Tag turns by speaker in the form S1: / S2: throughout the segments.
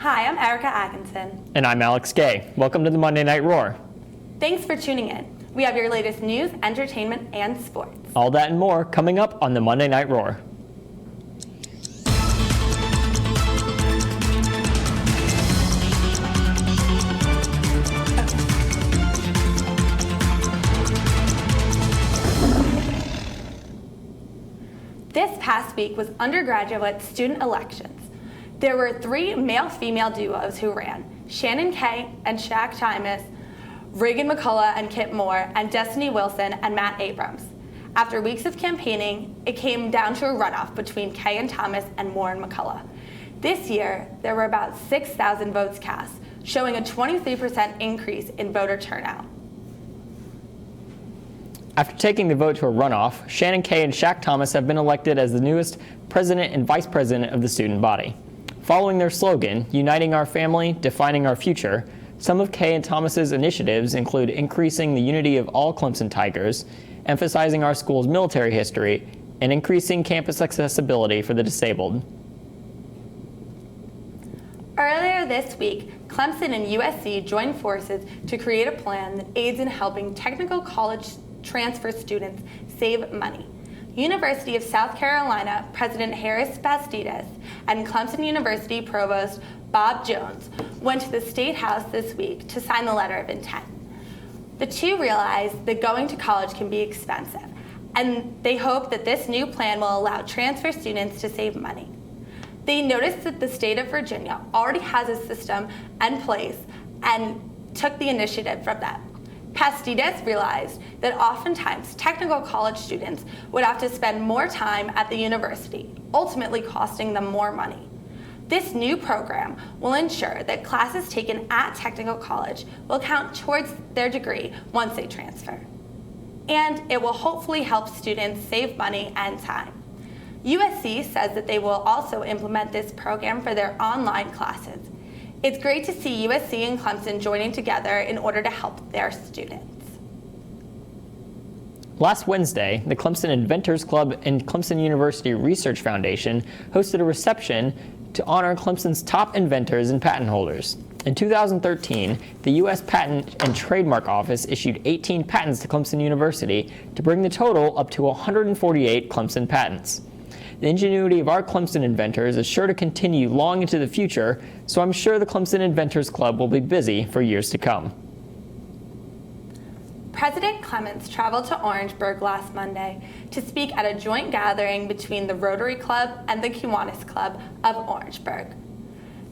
S1: Hi, I'm Erica Atkinson.
S2: And I'm Alex Gay. Welcome to the Monday Night Roar.
S1: Thanks for tuning in. We have your latest news, entertainment, and sports.
S2: All that and more coming up on the Monday Night Roar.
S1: This past week was undergraduate student elections. There were 3 male-female duos who ran: Shannon Kay and Shaq Thomas, Reagan McCullough and Kip Moore, and Destiny Wilson and Matt Abrams. After weeks of campaigning, it came down to a runoff between Kay and Thomas and Moore and McCullough. This year, there were about 6,000 votes cast, showing a 23% increase in voter turnout.
S2: After taking the vote to a runoff, Shannon Kay and Shaq Thomas have been elected as the newest president and vice president of the student body. Following their slogan, Uniting Our Family, Defining Our Future, some of Kay and Thomas's initiatives include increasing the unity of all Clemson Tigers, emphasizing our school's military history, and increasing campus accessibility for the disabled.
S1: Earlier this week, Clemson and USC joined forces to create a plan that aids in helping technical college transfer students save money. University of South Carolina President Harris Bastidas and Clemson University Provost Bob Jones went to the State House this week to sign the letter of intent. The two realized that going to college can be expensive, and they hope that this new plan will allow transfer students to save money. They noticed that the state of Virginia already has a system in place and took the initiative from that. Bastidas realized that oftentimes technical college students would have to spend more time at the university, ultimately costing them more money. This new program will ensure that classes taken at technical college will count towards their degree once they transfer. And it will hopefully help students save money and time. USC says that they will also implement this program for their online classes. It's great to see USC and Clemson joining together in order to help their students.
S2: Last Wednesday, the Clemson Inventors Club and Clemson University Research Foundation hosted a reception to honor Clemson's top inventors and patent holders. In 2013, the U.S. Patent and Trademark Office issued 18 patents to Clemson University to bring the total up to 148 Clemson patents. The ingenuity of our Clemson inventors is sure to continue long into the future, so I'm sure the Clemson Inventors Club will be busy for years to come.
S1: President Clements traveled to Orangeburg last Monday to speak at a joint gathering between the Rotary Club and the Kiwanis Club of Orangeburg.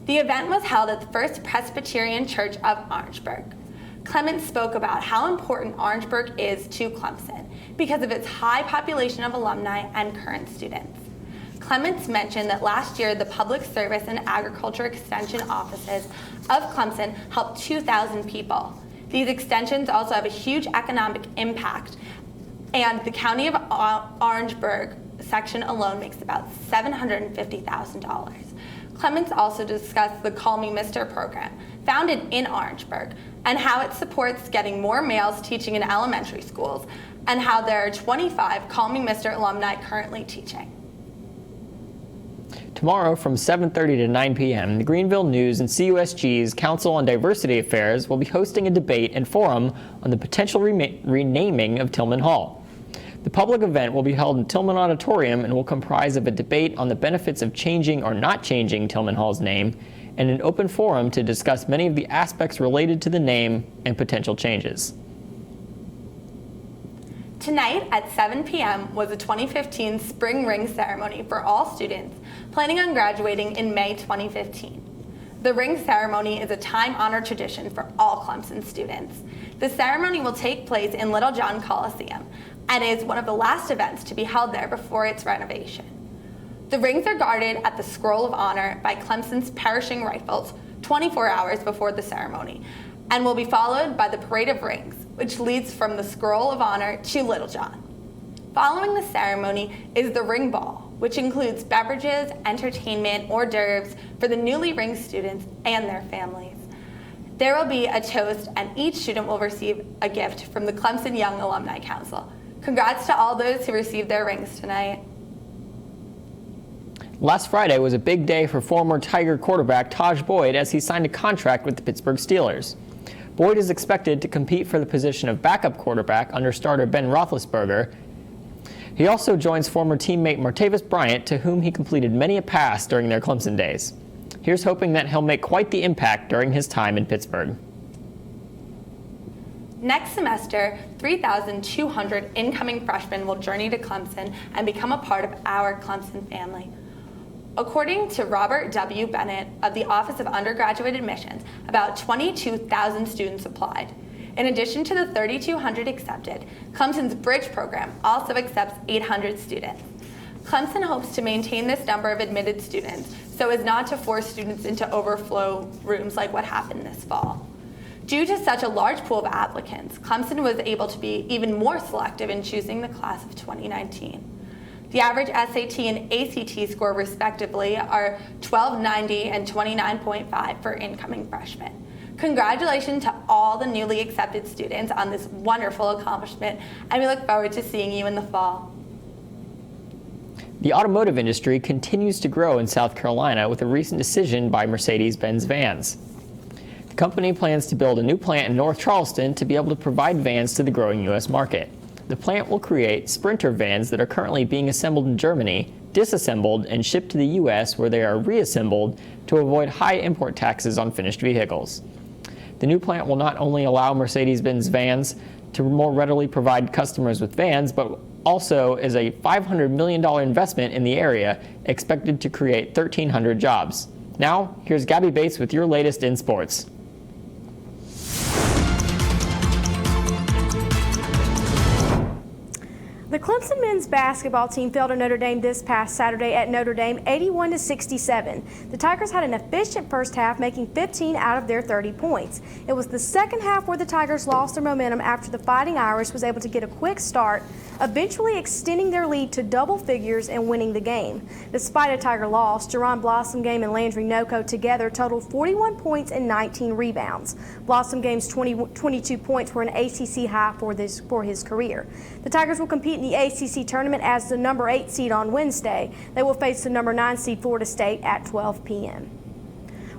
S1: The event was held at the First Presbyterian Church of Orangeburg. Clements spoke about how important Orangeburg is to Clemson because of its high population of alumni and current students. Clements mentioned that last year the Public Service and Agriculture Extension offices of Clemson helped 2,000 people. These extensions also have a huge economic impact, and the County of Orangeburg section alone makes about $750,000. Clements also discussed the Call Me Mister program, founded in Orangeburg, and how it supports getting more males teaching in elementary schools, and how there are 25 Call Me Mister alumni currently teaching.
S2: Tomorrow from 7:30 to 9 p.m., the Greenville News and CUSG's Council on Diversity Affairs will be hosting a debate and forum on the potential renaming of Tillman Hall. The public event will be held in Tillman Auditorium and will comprise of a debate on the benefits of changing or not changing Tillman Hall's name and an open forum to discuss many of the aspects related to the name and potential changes.
S1: Tonight at 7 p.m. was a 2015 spring ring ceremony for all students planning on graduating in May 2015. The ring ceremony is a time-honored tradition for all Clemson students. The ceremony will take place in Little John Coliseum and is one of the last events to be held there before its renovation. The rings are guarded at the Scroll of Honor by Clemson's Perishing Rifles 24 hours before the ceremony and will be followed by the Parade of Rings, which leads from the Scroll of Honor to Little John. Following the ceremony is the Ring Ball, which includes beverages, entertainment, hors d'oeuvres for the newly ringed students and their families. There will be a toast, and each student will receive a gift from the Clemson Young Alumni Council. Congrats to all those who received their rings tonight.
S2: Last Friday was a big day for former Tiger quarterback Tajh Boyd as he signed a contract with the Pittsburgh Steelers. Boyd is expected to compete for the position of backup quarterback under starter Ben Roethlisberger. He also joins former teammate Martavis Bryant, to whom he completed many a pass during their Clemson days. Here's hoping that he'll make quite the impact during his time in Pittsburgh.
S1: Next semester, 3,200 incoming freshmen will journey to Clemson and become a part of our Clemson family. According to Robert W. Bennett of the Office of Undergraduate Admissions, about 22,000 students applied. In addition to the 3,200 accepted, Clemson's Bridge program also accepts 800 students. Clemson hopes to maintain this number of admitted students so as not to force students into overflow rooms like what happened this fall. Due to such a large pool of applicants, Clemson was able to be even more selective in choosing the class of 2019. The average SAT and ACT score, respectively, are 1290 and 29.5 for incoming freshmen. Congratulations to all the newly accepted students on this wonderful accomplishment, and we look forward to seeing you in the fall.
S2: The automotive industry continues to grow in South Carolina with a recent decision by Mercedes-Benz Vans. The company plans to build a new plant in North Charleston to be able to provide vans to the growing U.S. market. The plant will create Sprinter vans that are currently being assembled in Germany, disassembled, and shipped to the U.S., where they are reassembled to avoid high import taxes on finished vehicles. The new plant will not only allow Mercedes-Benz Vans to more readily provide customers with vans, but also is a $500 million investment in the area, expected to create 1,300 jobs. Now, here's Gabby Bates with your latest in sports.
S3: The Clemson men's basketball team fell to Notre Dame this past Saturday at Notre Dame 81-67. The Tigers had an efficient first half, making 15 out of their 30 points. It was the second half where the Tigers lost their momentum after the Fighting Irish was able to get a quick start, eventually extending their lead to double figures and winning the game. Despite a Tiger loss, Jerron Blossomgame and Landry Noko together totaled 41 points and 19 rebounds. Blossomgame's 22 points were an ACC high for his career. The Tigers will compete in the ACC tournament as the number 8 seed on Wednesday. They will face the number 9 seed Florida State at 12 p.m.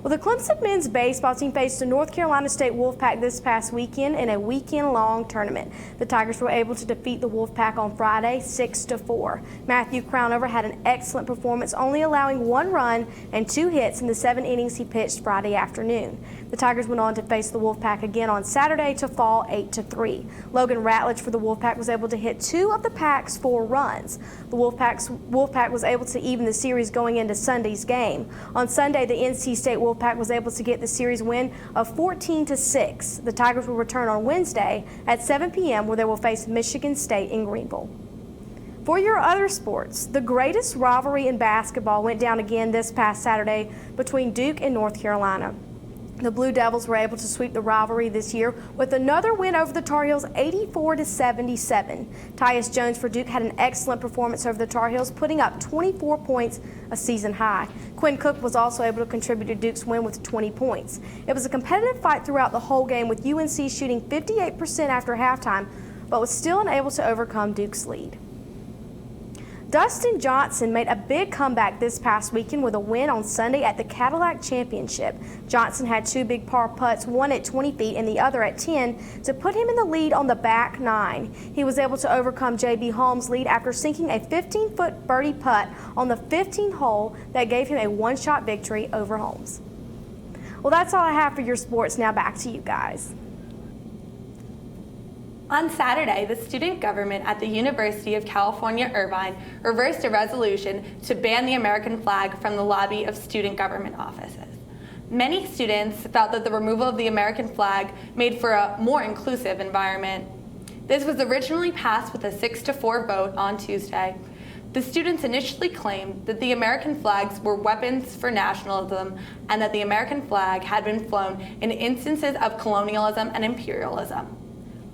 S3: Well, the Clemson men's baseball team faced the North Carolina State Wolfpack this past weekend in a weekend-long tournament. The Tigers were able to defeat the Wolfpack on Friday 6-4. Matthew Crownover had an excellent performance, only allowing 1 run and 2 hits in the 7 innings he pitched Friday afternoon. The Tigers went on to face the Wolfpack again on Saturday to fall 8-3. Logan Ratledge for the Wolfpack was able to hit 2 of the Pack's 4 runs. The Wolfpack was able to even the series going into Sunday's game. On Sunday, the NC State Wolfpack was able to get the series win of 14-6. The Tigers will return on Wednesday at 7 p.m. where they will face Michigan State in Greenville. For your other sports, the greatest rivalry in basketball went down again this past Saturday between Duke and North Carolina. The Blue Devils were able to sweep the rivalry this year with another win over the Tar Heels 84-77. Tyus Jones for Duke had an excellent performance over the Tar Heels, putting up 24 points, a season high. Quinn Cook was also able to contribute to Duke's win with 20 points. It was a competitive fight throughout the whole game, with UNC shooting 58% after halftime, but was still unable to overcome Duke's lead. Dustin Johnson made a big comeback this past weekend with a win on Sunday at the Cadillac Championship. Johnson had 2 big par putts, one at 20 feet and the other at 10, to put him in the lead on the back 9. He was able to overcome J.B. Holmes' lead after sinking a 15-foot birdie putt on the 15th hole that gave him a one-shot victory over Holmes. Well, that's all I have for your sports. Now back to you guys.
S1: On Saturday, the student government at the University of California, Irvine reversed a resolution to ban the American flag from the lobby of student government offices. Many students felt that the removal of the American flag made for a more inclusive environment. This was originally passed with a 6-4 vote on Tuesday. The students initially claimed that the American flags were weapons for nationalism and that the American flag had been flown in instances of colonialism and imperialism.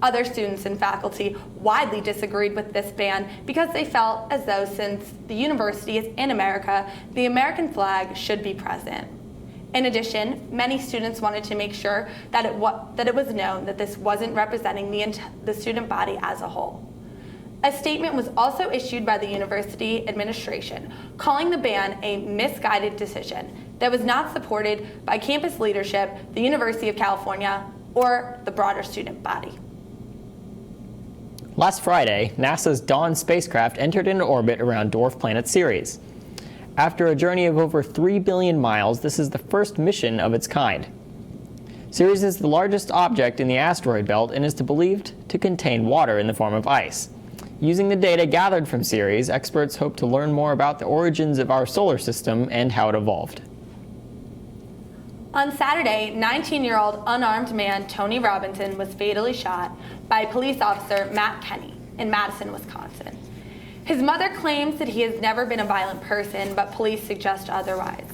S1: Other students and faculty widely disagreed with this ban because they felt as though, since the university is in America, the American flag should be present. In addition, many students wanted to make sure that it was known that this wasn't representing the student body as a whole. A statement was also issued by the university administration, calling the ban a misguided decision that was not supported by campus leadership, the University of California, or the broader student body.
S2: Last Friday, NASA's Dawn spacecraft entered into orbit around dwarf planet Ceres. After a journey of over 3 billion miles, this is the first mission of its kind. Ceres is the largest object in the asteroid belt and is believed to contain water in the form of ice. Using the data gathered from Ceres, experts hope to learn more about the origins of our solar system and how it evolved.
S1: On Saturday, 19-year-old unarmed man Tony Robinson was fatally shot by police officer Matt Kenny in Madison, Wisconsin. His mother claims that he has never been a violent person, but police suggest otherwise.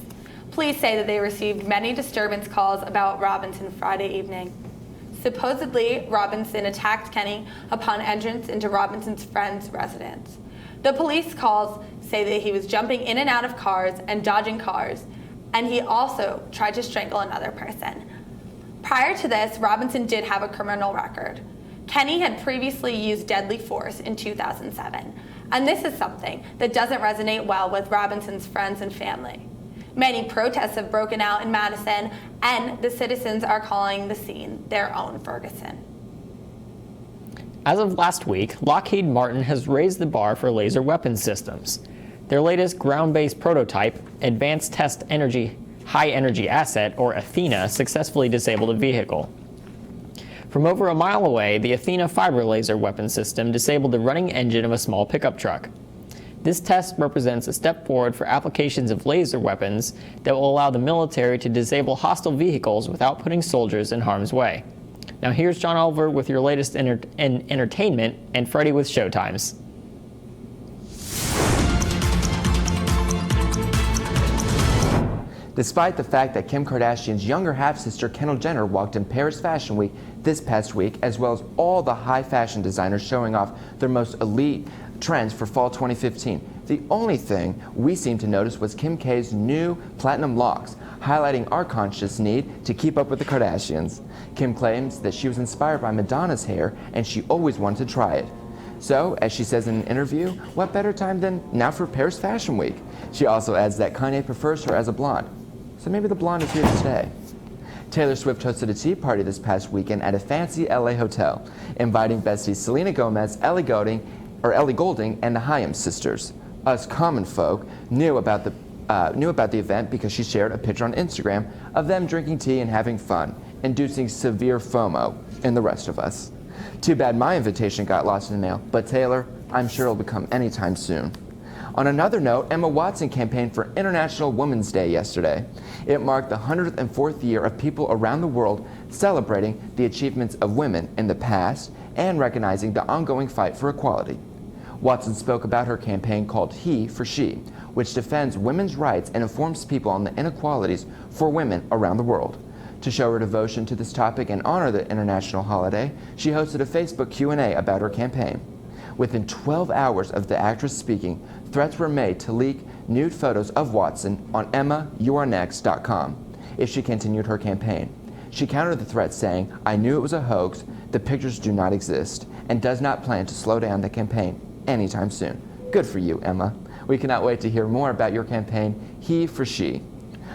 S1: Police say that they received many disturbance calls about Robinson Friday evening. Supposedly, Robinson attacked Kenny upon entrance into Robinson's friend's residence. The police calls say that he was jumping in and out of cars and dodging cars, and he also tried to strangle another person. Prior to this, Robinson did have a criminal record. Kenny had previously used deadly force in 2007, and this is something that doesn't resonate well with Robinson's friends and family. Many protests have broken out in Madison, and the citizens are calling the scene their own Ferguson.
S2: As of last week, Lockheed Martin has raised the bar for laser weapon systems. Their latest ground-based prototype, Advanced Test Energy High Energy Asset, or Athena, successfully disabled a vehicle. From over a mile away, the Athena fiber laser weapon system disabled the running engine of a small pickup truck. This test represents a step forward for applications of laser weapons that will allow the military to disable hostile vehicles without putting soldiers in harm's way. Now here's John Oliver with your latest entertainment, and Freddie with Showtimes.
S4: Despite the fact that Kim Kardashian's younger half-sister Kendall Jenner walked in Paris Fashion Week this past week, as well as all the high fashion designers showing off their most elite trends for fall 2015. The only thing we seemed to notice was Kim K's new platinum locks, highlighting our conscious need to keep up with the Kardashians. Kim claims that she was inspired by Madonna's hair and she always wanted to try it. So, as she says in an interview, what better time than now for Paris Fashion Week? She also adds that Kanye prefers her as a blonde. So maybe the blonde is here to stay. Taylor Swift hosted a tea party this past weekend at a fancy LA hotel, inviting besties Selena Gomez, Ellie Goulding, and the Hyams sisters. Us common folk knew about the event because she shared a picture on Instagram of them drinking tea and having fun, inducing severe FOMO in the rest of us. Too bad my invitation got lost in the mail, but Taylor, I'm sure it'll become anytime soon. On another note, Emma Watson campaigned for International Women's Day yesterday. It marked the 104th year of people around the world celebrating the achievements of women in the past and recognizing the ongoing fight for equality. Watson spoke about her campaign called He for She, which defends women's rights and informs people on the inequalities for women around the world. To show her devotion to this topic and honor the international holiday, she hosted a Facebook Q&A about her campaign. Within 12 hours of the actress speaking, threats were made to leak nude photos of Watson on EmmaYouAreNext.com if she continued her campaign. She countered the threats saying, "I knew it was a hoax, the pictures do not exist, and does not plan to slow down the campaign anytime soon." Good for you, Emma. We cannot wait to hear more about your campaign, He for She.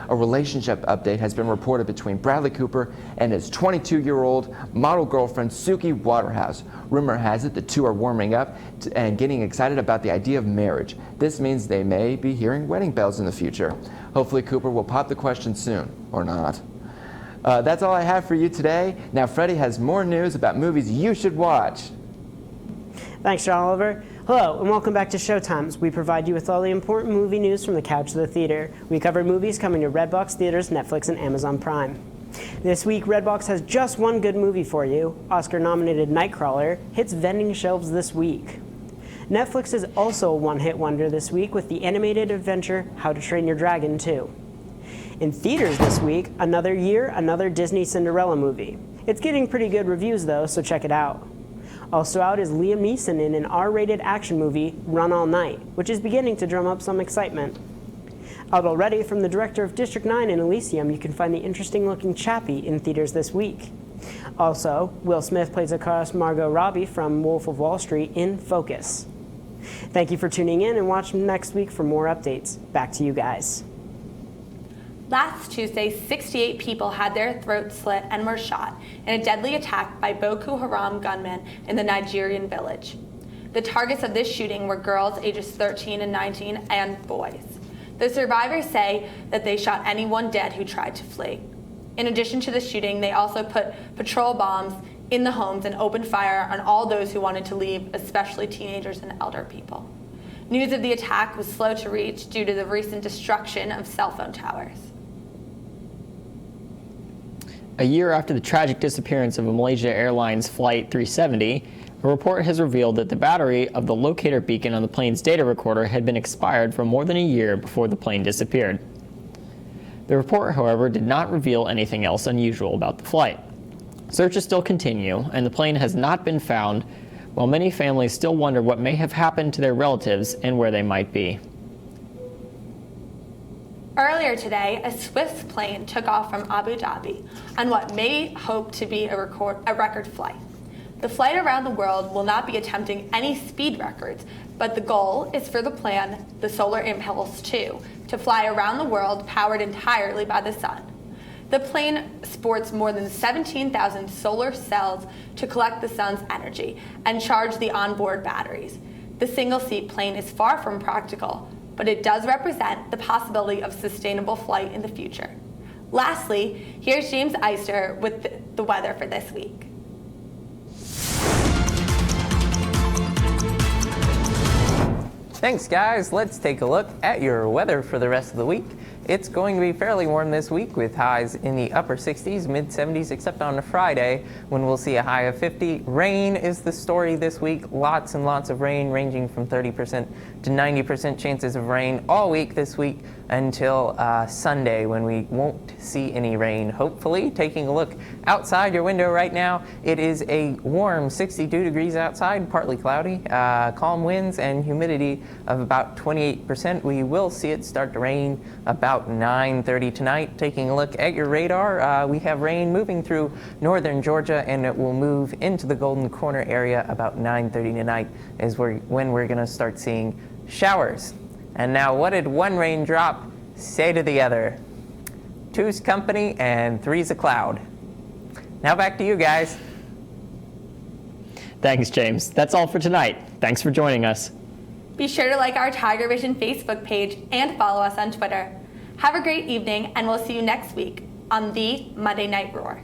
S4: A relationship update has been reported between Bradley Cooper and his 22-year-old model girlfriend, Suki Waterhouse. Rumor has it the two are warming up and getting excited about the idea of marriage. This means they may be hearing wedding bells in the future. Hopefully Cooper will pop the question soon, or not. That's all I have for you today. Now Freddie has more news about movies you should watch.
S5: Thanks, John Oliver. Hello, and welcome back to Showtimes. We provide you with all the important movie news from the couch to the theater. We cover movies coming to Redbox Theaters, Netflix, and Amazon Prime. This week, Redbox has just one good movie for you. Oscar-nominated Nightcrawler hits vending shelves this week. Netflix is also a one-hit wonder this week with the animated adventure How to Train Your Dragon 2. In theaters this week, Another Year, another Disney Cinderella movie. It's getting pretty good reviews though, so check it out. Also out is Liam Neeson in an R-rated action movie, Run All Night, which is beginning to drum up some excitement. Out already from the director of District 9 and Elysium, you can find the interesting-looking Chappie in theaters this week. Also, Will Smith plays across Margot Robbie from Wolf of Wall Street in Focus. Thank you for tuning in, and watch next week for more updates. Back to you guys.
S1: Last Tuesday, 68 people had their throats slit and were shot in a deadly attack by Boko Haram gunmen in the Nigerian village. The targets of this shooting were girls ages 13 and 19 and boys. The survivors say that they shot anyone dead who tried to flee. In addition to the shooting, they also put patrol bombs in the homes and opened fire on all those who wanted to leave, especially teenagers and elder people. News of the attack was slow to reach due to the recent destruction of cell phone towers.
S2: A year after the tragic disappearance of a Malaysia Airlines Flight 370, a report has revealed that the battery of the locator beacon on the plane's data recorder had been expired for more than a year before the plane disappeared. The report, however, did not reveal anything else unusual about the flight. Searches still continue, and the plane has not been found, while many families still wonder what may have happened to their relatives and where they might be.
S1: Earlier today, a Swiss plane took off from Abu Dhabi on what may hope to be a record flight. The flight around the world will not be attempting any speed records, but the goal is for the plane, the Solar Impulse 2, to fly around the world powered entirely by the sun. The plane sports more than 17,000 solar cells to collect the sun's energy and charge the onboard batteries. The single-seat plane is far from practical, but it does represent the possibility of sustainable flight in the future. Lastly, here's James Eister with the weather for this week.
S6: Thanks, guys. Let's take a look at your weather for the rest of the week. It's going to be fairly warm this week with highs in the upper 60s, mid 70s, except on a Friday when we'll see a high of 50. Rain is the story this week. Lots and lots of rain, ranging from 30% to 90% chances of rain all week this week until Sunday, when we won't see any rain, hopefully. Taking a look outside your window right now, it is a warm 62 degrees outside, partly cloudy, calm winds and humidity of about 28%. We will see it start to rain about 9:30 tonight. Taking a look at your radar, we have rain moving through northern Georgia, and it will move into the Golden Corner area about 9:30 tonight is when we're going to start seeing showers. And now, what did one raindrop say to the other? Two's company and three's a cloud. Now back to you guys.
S2: Thanks, James. That's all for tonight. Thanks for joining us.
S1: Be sure to like our Tigervision Facebook page and follow us on Twitter. Have a great evening, and we'll see you next week on the Monday Night Roar.